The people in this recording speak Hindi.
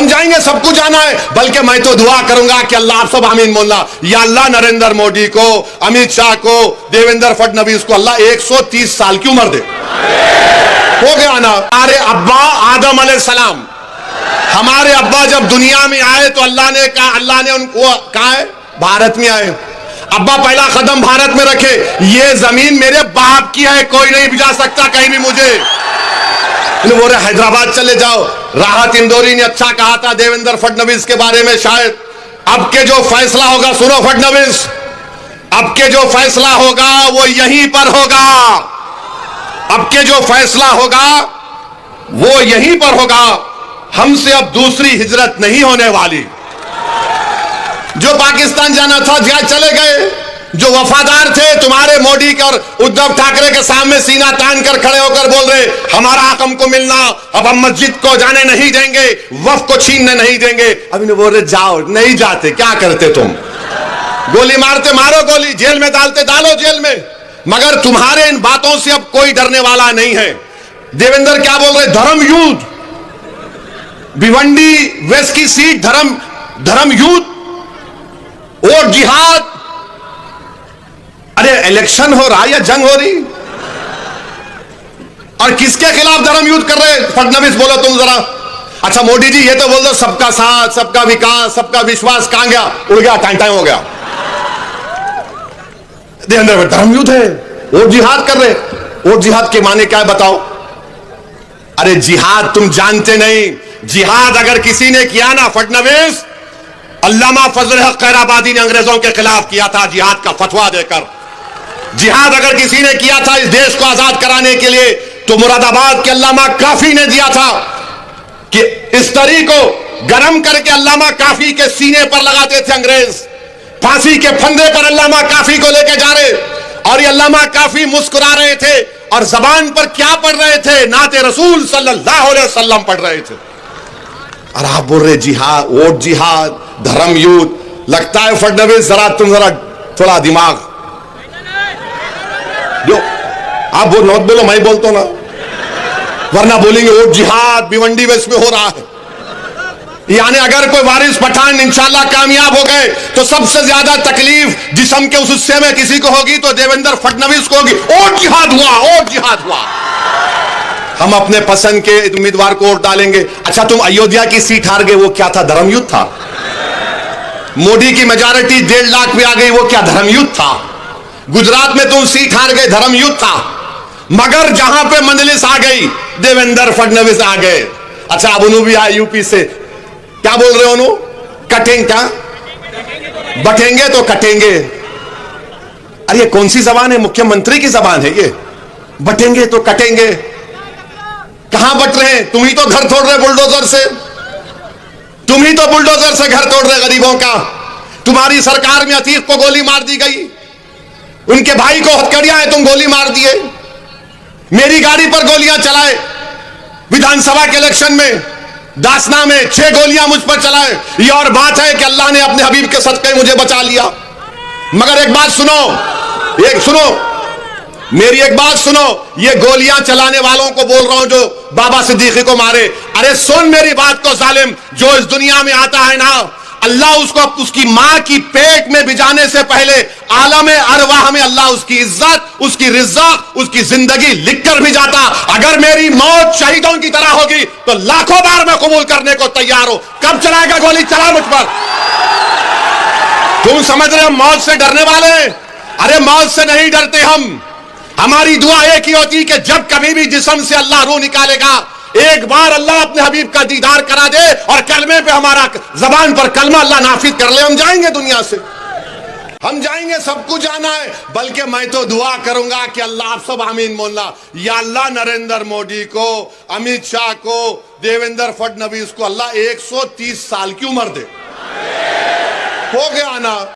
हम जाएंगे, सबको जाना है, बल्कि मैं तो दुआ करूंगा कि अल्लाह, आप सब आमीन बोलना, या अल्लाह नरेंद्र मोदी को, अमित शाह को, देवेंद्र फडणवीस को अल्लाह 130 साल की उम्र दे। हो गया ना। हमारे अब्बा आदम अलैहिस्सलाम, हमारे अब्बा जब दुनिया में आए तो अल्लाह ने कहा, अल्लाह ने उनको कहा है भारत में आए, अब्बा पहला कदम भारत में रखे, ये जमीन मेरे बाप की है, कोई नहीं भिजा सकता कहीं भी मुझे। बोल रहे हैदराबाद चले जाओ। राहत इंदौरी ने अच्छा कहा था देवेंद्र फडणवीस के बारे में, शायद अब के जो फैसला होगा, सुनो फडणवीस, अब के जो फैसला होगा वो यहीं पर होगा, अब के जो फैसला होगा वो यहीं पर होगा, हमसे अब दूसरी हिजरत नहीं होने वाली। जो पाकिस्तान जाना था जा चले गए, जो वफादार थे तुम्हारे मोदी के और उद्धव ठाकरे के सामने सीना तान कर खड़े होकर बोल रहे हमारा हक हमको मिलना, अब हम मस्जिद को जाने नहीं देंगे, वफ को छीनने नहीं देंगे, अभी बोल रहे जाओ, नहीं जाते, क्या करते तुम, गोली मारते मारो गोली, जेल में डालते डालो जेल में, मगर तुम्हारे इन बातों से अब कोई डरने वाला नहीं है। देवेंद्र क्या बोल रहे, धर्म युद्ध, भिवंडी वेस्ट की सीट धर्म युद्ध और जिहाद। अरे इलेक्शन हो रहा है या जंग हो रही, और किसके खिलाफ धर्म युद्ध कर रहे फडणवीस, बोलो तुम जरा। अच्छा मोदी जी ये तो बोल दो सबका साथ, सबका विकास, सबका विश्वास, कहां गया, उड़ गया, टाइम हो गया। देवेंद्र धर्म युद्ध है, और जिहाद कर रहे, और जिहाद के माने क्या है बताओ। अरे जिहाद तुम जानते नहीं, जिहाद अगर किसी ने किया ना फडणवीस, अल्लामा फजल हक खैराबादी ने अंग्रेजों के खिलाफ किया था जिहाद का फतवा देकर। जिहाद अगर किसी ने किया था इस देश को आजाद कराने के लिए तो मुरादाबाद के अल्लामा काफी ने दिया था कि इस तरी को गरम करके अल्लामा काफी के सीने पर लगाते थे अंग्रेज, फांसी के फंदे पर अल्लामा काफी को लेके जा रहे, और ये अल्लामा काफी मुस्कुरा रहे थे और जबान पर क्या पढ़ रहे थे, नाते रसूल सल्लल्लाहु अलैहि वसल्लम पढ़ रहे थे। और आप बोल रहे जिहाद, वोट जिहाद, धर्म युद्ध। लगता है फडणवीस जरा तुम जरा थोड़ा दिमाग जो आप वो नोट बोलो, मैं बोलता ना, वरना बोलेंगे वोट जिहाद भिवंडी वेस्ट में हो रहा है। यानी अगर कोई वारिस पठान इंशाल्लाह कामयाब हो गए तो सबसे ज्यादा तकलीफ जिस्म के उस हिस्से में किसी को होगी तो देवेंद्र फडणवीस को होगी। वोट जिहाद हुआ, वोट जिहाद हुआ, हम अपने पसंद के उम्मीदवार को वोट डालेंगे। अच्छा तुम अयोध्या की सीट हार गए, वो क्या था, धर्म युद्ध था। मोदी की मेजॉरिटी 1.5 लाख पे आ गई, वो क्या धर्म युद्ध था। गुजरात में तुम सीट हार गए, धर्म युद्ध था। मगर जहां पे मंजलिस आ गई देवेंद्र फडणवीस आ गए। अच्छा अब उन्होंने भी आए यूपी से, क्या बोल रहे हो उन्हों, कटेंगे क्या, बटेंगे तो कटेंगे। अरे ये कौन सी जबान है, मुख्यमंत्री की जबान है ये, बटेंगे तो कटेंगे। कहां बट रहे हैं, तुम ही तो घर तोड़ रहे बुलडोजर से, तुम ही तो बुलडोजर से घर तोड़ रहे गरीबों का। तुम्हारी सरकार में अतीक को गोली मार दी गई, उनके भाई को हथकड़ियां है, तुम गोली मार दिए। मेरी गाड़ी पर गोलियां चलाए विधानसभा के इलेक्शन में, दासना में 6 गोलियां मुझ पर चलाए। ये और बात है कि अल्लाह ने अपने हबीब के सदक़े मुझे बचा लिया। मगर एक बात सुनो, एक सुनो मेरी एक बात सुनो, ये गोलियां चलाने वालों को बोल रहा हूं जो बाबा सिद्दीकी को मारे। अरे सुन मेरी बात को जालिम, जो इस दुनिया में आता है ना, अल्लाह उसको उसकी मां की पेट में भिजाने से पहले आलम अरवाह में अल्लाह उसकी इज्जत, उसकी रिज़्क़, उसकी जिंदगी लिख कर भी जाता। अगर मेरी मौत शहीदों की तरह होगी तो लाखों बार मैं कबूल करने को तैयार हूं। कब चलाएगा गोली, चला मुझ पर। तुम समझ रहे हो मौत से डरने वाले? अरे मौत से नहीं डरते हम। हमारी दुआ एक ही होती कि जब कभी भी जिस्म से अल्लाह रूह निकालेगा, एक बार अल्लाह अपने हबीब का दीदार करा दे और कलमे पे हमारा जबान पर कलमा अल्लाह नाफिज कर ले, हम जाएंगे दुनिया से, हम जाएंगे, सबको जाना है। बल्कि मैं तो दुआ करूंगा कि अल्लाह, आप सब आमीन बोलना, या अल्लाह नरेंद्र मोदी को, अमित शाह को, देवेंद्र फडणवीस को अल्लाह 130 साल की उम्र दे। हो गया ना।